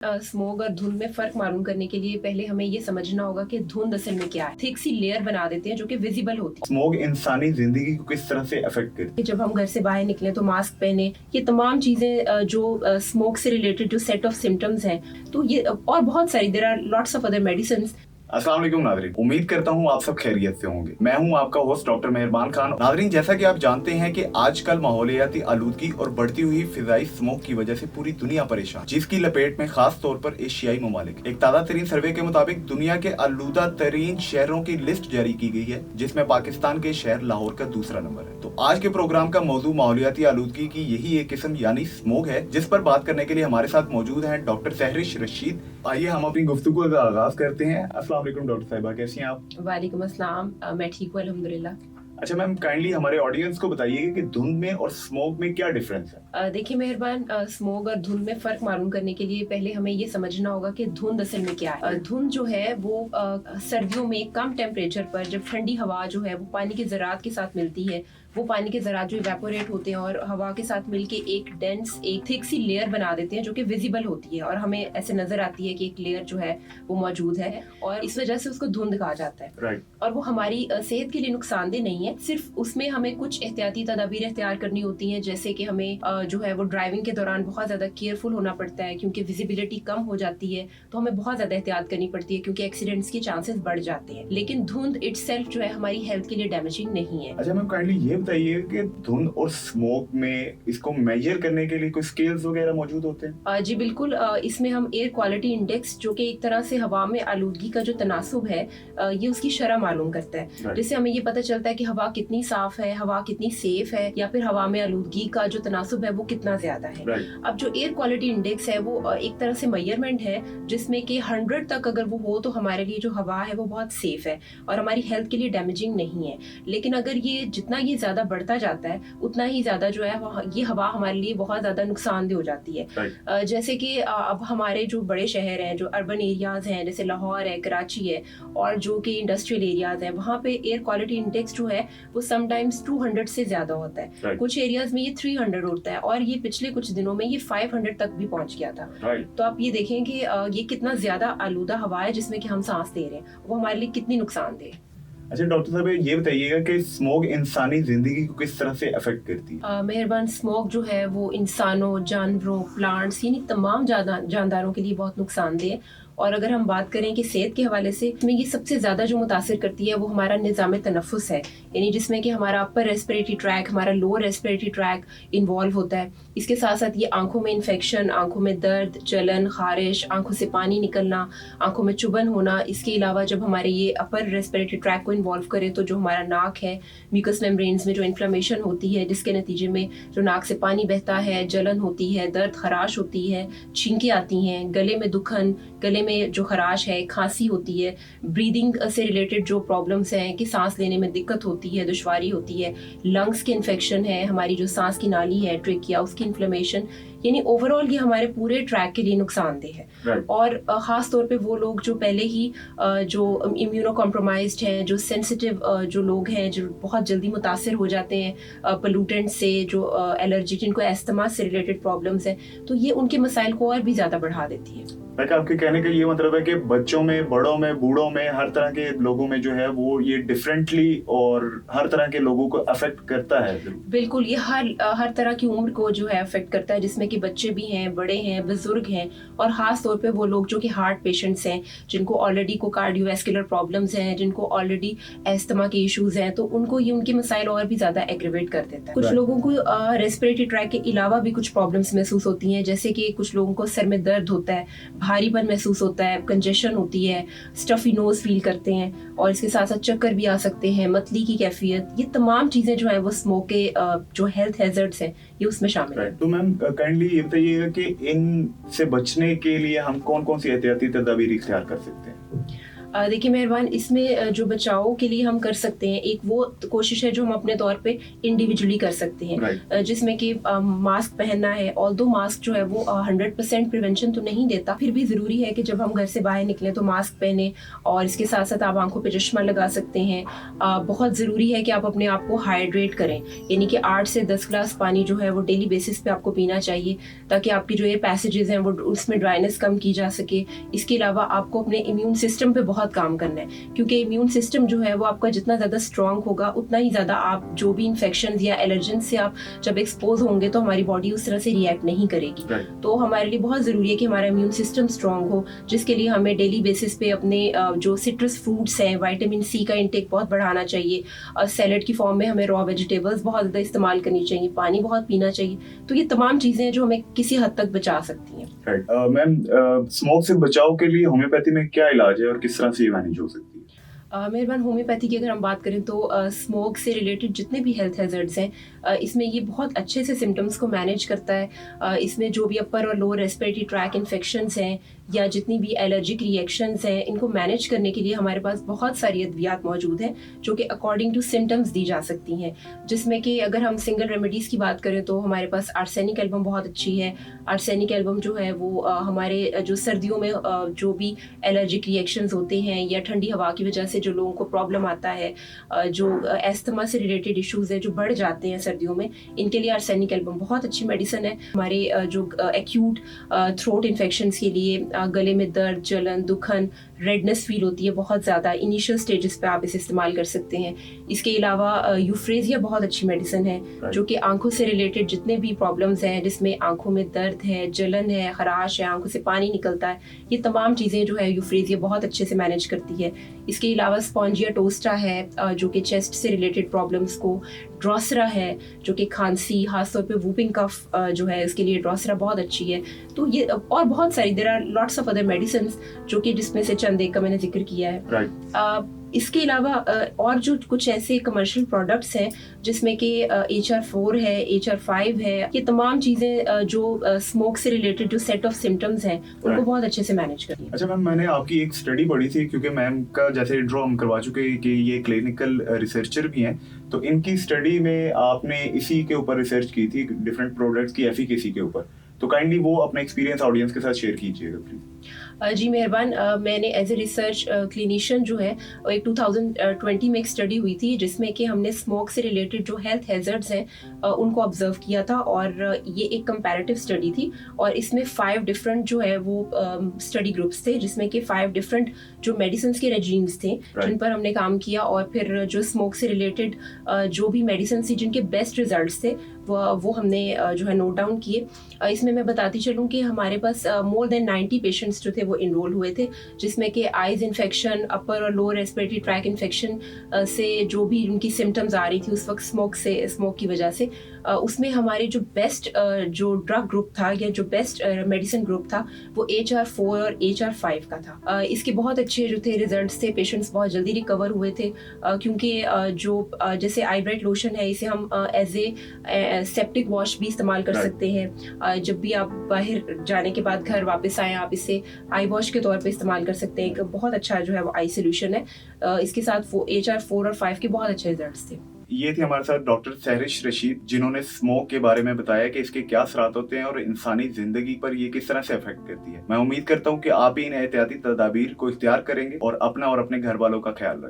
Smog और धुंध में फर्क मालूम करने के लिए पहले हमें ये समझना होगा कि धुंध असल में क्या है। थिक सी लेयर बना देते हैं जो कि विजिबल होती है। स्मोग इंसानी जिंदगी को किस तरह से अफेक्ट करती है? जब हम घर से बाहर निकले तो मास्क पहने, ये तमाम चीजें जो स्मोक से रिलेटेड जो सेट ऑफ सिम्टम्स हैं, तो ये और बहुत सारी there are lots of other medicine. अस्सलाम वालेकुम नाज़रीन, उम्मीद करता हूँ आप सब खैरियत से होंगे। मैं हूँ आपका होस्ट डॉक्टर मेहरबान खान। नाज़रीन, जैसा कि आप जानते हैं कि आजकल माहौलियाती आलूदगी और बढ़ती हुई फिजाई स्मोक की वजह से पूरी दुनिया परेशान, जिसकी लपेट में खास तौर पर एशियाई ममालिक। एक ताज़ा तरीन सर्वे के मुताबिक दुनिया के आलूदा तरीन शहरों की लिस्ट जारी की गई है, जिसमें पाकिस्तान के शहर लाहौर का दूसरा नंबर है। तो आज के प्रोग्राम का मौजूद माहौलियाती आलूदगी की यही एक किस्म यानी स्मोक है, जिस पर बात करने के लिए हमारे साथ मौजूद है डॉक्टर सहरिश रशीद। आइए हम अपनी गुफ्तगू का आगाज करते हैं। अस्सलाम वालेकुम डॉक्टर साहिबा, कैसी हैं आप? वालेकुम अस्सलाम, मैं ठीक हूँ अल्हम्दुलिल्लाह। अच्छा मैम, काइंडली हमारे ऑडियंस को बताइए कि धुंध में और स्मोक में क्या डिफरेंस है? देखिए मेहरबान, स्मोग और धुंध में फर्क मालूम करने के लिए पहले हमें ये समझना होगा कि धुंध असल में क्या है। धुंध जो है वो सर्दियों में कम टेम्परेचर पर जब ठंडी हवा जो है वो पानी के ज़रात के साथ मिलती है, वो पानी के ज़रात जो इवेपोरेट होते हैं और हवा के साथ मिलके एक डेंस, एक थिक सी लेयर बना देते हैं जो कि विजिबल होती है और हमें ऐसे नजर आती है कि एक लेयर जो है वो मौजूद है और इस वजह से उसको धुंध कहा जाता है। राइट। और वो हमारी सेहत के लिए नुकसानदेह नहीं है, सिर्फ उसमें हमें कुछ एहतियाती तदाबीर इख्तियार करनी होती हैं, जैसे कि हमें जो है वो ड्राइविंग के दौरान बहुत ज़्यादा केयरफुल होना पड़ता है क्योंकि विजिबिलिटी कम हो जाती है, तो हमें बहुत ज़्यादा एहतियात करनी पड़ती है क्योंकि एक्सीडेंट्स के चांसेस बढ़ जाते हैं। लेकिन धुंध इटसेल्फ जो है हमारी हेल्थ के लिए डैमेजिंग नहीं है। अच्छा मैम, काइंडली ये बताइए कि धुंध और स्मोक में इसको मेजर करने के लिए कोई स्केल्स वगैरह मौजूद होते हैं? जी बिल्कुल, इसमें हम एयर क्वालिटी इंडेक्स जो कि एक तरह से हवा में आलूदगी का जो तनासुब है, ये उसकी शरह मालूम करता है, जिससे हमें ये पता चलता है कि हवा कितनी साफ है, हवा कितनी सेफ है, या फिर हवा में आलूदगी का जो तनासुब है वो कितना ज्यादा है। अब जो एयर क्वालिटी इंडेक्स है वो एक तरह से मेजरमेंट है जिसमें कि 100 तक अगर वो हो तो हमारे लिए जो हवा है वो बहुत सेफ है और हमारी हेल्थ के लिए डैमेजिंग नहीं है। लेकिन अगर ये जितना ये ज्यादा बढ़ता जाता है उतना ही ज्यादा जो है ये हवा हमारे लिए बहुत ज्यादा नुकसानदेह हो जाती है। जैसे कि अब हमारे जो बड़े शहर हैं, जो अर्बन एरियाज हैं, जैसे लाहौर है, कराची है और जो कि इंडस्ट्रियल एरियाज हैं, वहाँ पे एयर क्वालिटी इंडेक्स जो है वो समटाइम्स 200 से ज्यादा होता है। कुछ एरियाज में ये 300 होता है और ये पिछले कुछ दिनों में ये 500 तक भी पहुंच गया था। तो आप ये देखें कि ये कितना ज्यादा आलूदा हवा है जिसमें कि हम सांस ले रहे हैं, वो हमारे लिए कितनी नुकसानदेह है। अच्छा डॉक्टर साहब, ये बताइएगा कि स्मोक इंसानी जिंदगी को किस तरह से अफेक्ट करती है? मेहरबान, स्मोक जो है वो इंसानों, जानवरों, प्लांट्स यानी तमाम जानदारों के लिए बहुत नुकसानदेह है। और अगर हम बात करें कि सेहत के हवाले से इसमें ये सबसे ज़्यादा जो मुतासिर करती है वो हमारा निज़ाम तनफ़ुस है, यानी जिसमें कि हमारा अपर रेस्पिरेटरी ट्रैक, हमारा लोअर रेस्पिरेटरी ट्रैक इन्वॉल्व होता है। इसके साथ साथ ये आंखों में इन्फेक्शन, आंखों में दर्द, जलन, खारिश, आंखों से पानी निकलना, आंखों में चुभन होना। इसके अलावा जब हमारे ये अपर रेस्पिरेटरी ट्रैक को इन्वॉल्व करे तो जो हमारा नाक है, म्यूकस मेम्ब्रेन्स में जो इन्फ्लेमेशन होती है जिसके नतीजे में जो नाक से पानी बहता है, जलन होती है, दर्द, खराश होती है, छींकें आती हैं, गले में दुखन, गले में जो खराश है, खांसी होती है, ब्रीदिंग से रिलेटेड जो प्रॉब्लम्स हैं कि सांस लेने में दिक्कत होती है, दुश्वारी होती है, लंग्स के इन्फेक्शन है, हमारी जो सांस की नाली है, ट्रेकिया, उसकी इन्फ्लेमेशन, यानी ओवरऑल ये हमारे पूरे ट्रैक के लिए नुकसानदेह है। और खास तौर पे वो लोग जो पहले ही जो इम्यूनो कॉम्प्रोमाइज्ड हैं, जो सेंसिटिव जो लोग हैं, जो बहुत जल्दी मुतासिर हो जाते हैं पोल्यूटेंट से, जो एलर्जी, जिनको एस्थमा से रिलेटेड प्रॉब्लम्स हैं, तो ये उनके मसाइल को और भी ज़्यादा बढ़ा देती है। आपके कहने का ये मतलब है कि बच्चों में, बड़ों में, बूढ़ों में, हर तरह के लोगों में जो है वो ये डिफरेंटली और हर तरह के लोगों को अफेक्ट करता है। बिल्कुल, ये हर तरह की उम्र को जो है अफेक्ट करता है, जिसमें कि बच्चे भी हैं, बड़े हैं, बुजुर्ग हैं और खास तौर पे वो लोग जो कि हार्ट पेशेंट्स हैं, जिनको ऑलरेडी को कार्डियोवैस्कुलर प्रॉब्लम्स हैं, जिनको ऑलरेडी एस्थमा के इश्यूज हैं, तो उनको ये उनके मसाइल और भी ज्यादा एग्रीवेट कर देता है। कुछ लोगों को रेस्पिरेटरी ट्रैक के अलावा भी कुछ प्रॉब्लम्स महसूस होती हैं, जैसे कि कुछ लोगों को सर में दर्द होता है, भारीपन महसूस होता है, कंजेशन होती है, स्टफी नोज फील करते हैं और इसके साथ साथ चक्कर भी आ सकते हैं, मतली की कैफियत। ये तमाम चीजें जो है वो स्मोक के जो हेल्थ हैजर्ड्स हैं ये उसमें शामिल है। तो मैम काइंडली ये बताइएगा कि इन से बचने के लिए हम कौन कौन सी एहतियाती तदाबीर इख्तियार कर सकते हैं? देखिए मेहरबान, इसमें जो बचाव के लिए हम कर सकते हैं, एक वो कोशिश है जो हम अपने तौर पे इंडिविजुअली कर सकते हैं। Right. जिसमें कि मास्क पहनना है। ऑल्दो मास्क जो है वो 100% प्रिवेंशन तो नहीं देता, फिर भी ज़रूरी है कि जब हम घर से बाहर निकलें तो मास्क पहने, और इसके साथ साथ आप आंखों पे चश्मा लगा सकते हैं। बहुत ज़रूरी है कि आप अपने आप को हाइड्रेट करें, यानी कि 8 से 10 ग्लास पानी जो है वो डेली बेसिस पे आपको पीना चाहिए, ताकि आपकी जो ये पैसेजेस हैं वो उसमें ड्राइनेस कम की जा सके। इसके अलावा आपको अपने इम्यून सिस्टम पे बहुत काम करना है, क्योंकि इम्यून सिस्टम जो है वो आपका जितना ज़्यादा स्ट्रांग होगा उतना ही ज़्यादा आप जो भी इन्फेक्शन या एलर्जन से आप जब एक्सपोज होंगे तो हमारी बॉडी उस तरह से रिएक्ट नहीं करेगी। तो हमारे लिए बहुत ज़रूरी है कि हमारा इम्यून सिस्टम स्ट्रांग हो, जिसके लिए हमें डेली बेसिस पे अपने जो सिट्रस फ्रूट्स हैं, विटामिन सी का इंटेक बहुत बढ़ाना चाहिए। सैलेड की फॉर्म में हमें रॉ वेजिटेबल्स बहुत ज़्यादा इस्तेमाल करनी चाहिए, पानी बहुत पीना चाहिए। तो ये तमाम चीज़ें हैं जो हमें किसी हद तक बचा सकती हैं। राइट मैम, स्मोक से बचाव के लिए होम्योपैथी में क्या इलाज है और किस तरह से ये मैनेज हो सकती है? मेहरबान, होम्योपैथी की अगर हम बात करें तो स्मोक से रिलेटेड जितने भी हेल्थ हैजर्ड्स हैं, इसमें ये बहुत अच्छे से सिम्टम्स को मैनेज करता है। इसमें जो भी अपर और लोअर रेस्पिरेटरी ट्रैक इन्फेक्शंस हैं या जितनी भी एलर्जिक रिएक्शंस हैं, इनको मैनेज करने के लिए हमारे पास बहुत सारी अद्वियात मौजूद हैं जो कि अकॉर्डिंग टू सिम्टम्स दी जा सकती हैं। जिसमें कि अगर हम सिंगल रेमेडीज़ की बात करें तो हमारे पास आर्सेनिक एल्बम बहुत अच्छी है। आर्सेनिक एल्बम जो है वो हमारे जो सर्दियों में जो भी एलर्जिक रिएक्शंस होते हैं या ठंडी हवा की वजह से जो लोगों को प्रॉब्लम आता है, जो एस्थमा से रिलेटेड इश्यूज है जो बढ़ जाते हैं सर्दियों में, इनके लिए आर्सेनिक एल्बम बहुत अच्छी मेडिसिन है। हमारे जो एक्यूट थ्रोट इन्फेक्शंस के लिए, गले में दर्द, जलन, दुखन, रेडनेस फील होती है बहुत ज़्यादा, इनिशियल स्टेजेस पे आप इसे इस्तेमाल कर सकते हैं। इसके अलावा यूफ्रेजिया बहुत अच्छी मेडिसिन है जो कि आंखों से रिलेटेड जितने भी प्रॉब्लम्स हैं, जिसमें आंखों में दर्द है, जलन है, खराश है, आंखों से पानी निकलता है, ये तमाम चीज़ें जो है यूफ्रेजिया बहुत अच्छे से मैनेज करती है। इसके अलावा स्पॉन्जिया टोस्टा है जो कि चेस्ट से रिलेटेड प्रॉब्लम्स को, ड्रॉसरा है जो कि खांसी, खासतौर पे वूपिंग कफ जो है इसके लिए ड्रॉसरा बहुत अच्छी है। तो ये और बहुत सारी there are lots of other medicine जो कि जिसमें से चंद एक का मैंने जिक्र किया है। इसके अलावा और जो कुछ ऐसे कमर्शियल प्रोडक्ट्स हैं जिसमें कि HR4 है, HR5 है, ये तमाम चीज़ें जो स्मोक से रिलेटेड जो सेट ऑफ सिम्टम्स हैं उनको बहुत अच्छे से मैनेज करती हैं। अच्छा मैम, मैंने आपकी एक स्टडी पढ़ी थी, क्योंकि मैम का जैसे इंट्रो हम करवा चुके हैं कि ये क्लिनिकल रिसर्चर भी हैं, तो इनकी स्टडी में आपने इसी के ऊपर रिसर्च की थी, डिफरेंट प्रोडक्ट्स की एफिकेसी के ऊपर। तो काइंडली वो अपना एक्सपीरियंस ऑडियंस के साथ शेयर कीजिएगा प्लीज। जी मेहरबान, मैंने एज ए रिसर्च क्लिनिशियन जो है एक 2020 में एक स्टडी हुई थी जिसमें कि हमने स्मोक से रिलेटेड जो हेल्थ हैजर्ड्स हैं उनको ऑब्जर्व किया था, और ये एक कंपैरेटिव स्टडी थी, और इसमें 5 डिफरेंट जो है वो स्टडी ग्रुप्स थे, जिसमें कि 5 डिफरेंट जो मेडिसिन के रेजीम्स थे जिन पर हमने काम किया, और फिर जो स्मोक से रिलेटेड जो भी मेडिसिन थी जिनके बेस्ट रिजल्ट्स थे वो हमने जो है नोट डाउन किए। इसमें मैं बताती चलूँ कि हमारे पास मोर देन 90 पेशेंट्स जो थे वो इनरोल हुए थे, जिसमें कि आइज इन्फेक्शन, अपर और लोअर रेस्पिरेटरी ट्रैक इन्फेक्शन से जो भी उनकी सिम्टम्स आ रही थी उस वक्त स्मोक की वजह से, उसमें हमारे जो बेस्ट जो ड्रग ग्रुप था या जो बेस्ट मेडिसिन ग्रुप था वो HR4 और HR5 का था। इसके बहुत अच्छे जो थे रिजल्ट्स थे, पेशेंट्स बहुत जल्दी रिकवर हुए थे, क्योंकि जो जैसे आई ब्राइट लोशन है इसे हम एज ए सेप्टिक वॉश भी इस्तेमाल कर सकते हैं। जब भी आप बाहर जाने के बाद घर वापस आए आप इसे आई वॉश के तौर पे इस्तेमाल कर सकते हैं। एक बहुत अच्छा जो है वो आई सोल्यूशन है। इसके साथ वो HR4 और 5 के बहुत अच्छे रिजल्ट्स थे। ये थी हमारे साथ डॉक्टर सहरिश रशीद, जिन्होंने स्मोक के बारे में बताया कि इसके क्या असरात होते हैं और इंसानी जिंदगी पर ये किस तरह से अफेक्ट करती है। मैं उम्मीद करता हूँ कि आप इन एहतियाती तदाबीर को इख्तियार करेंगे और अपना और अपने घर वालों का ख्याल रखें।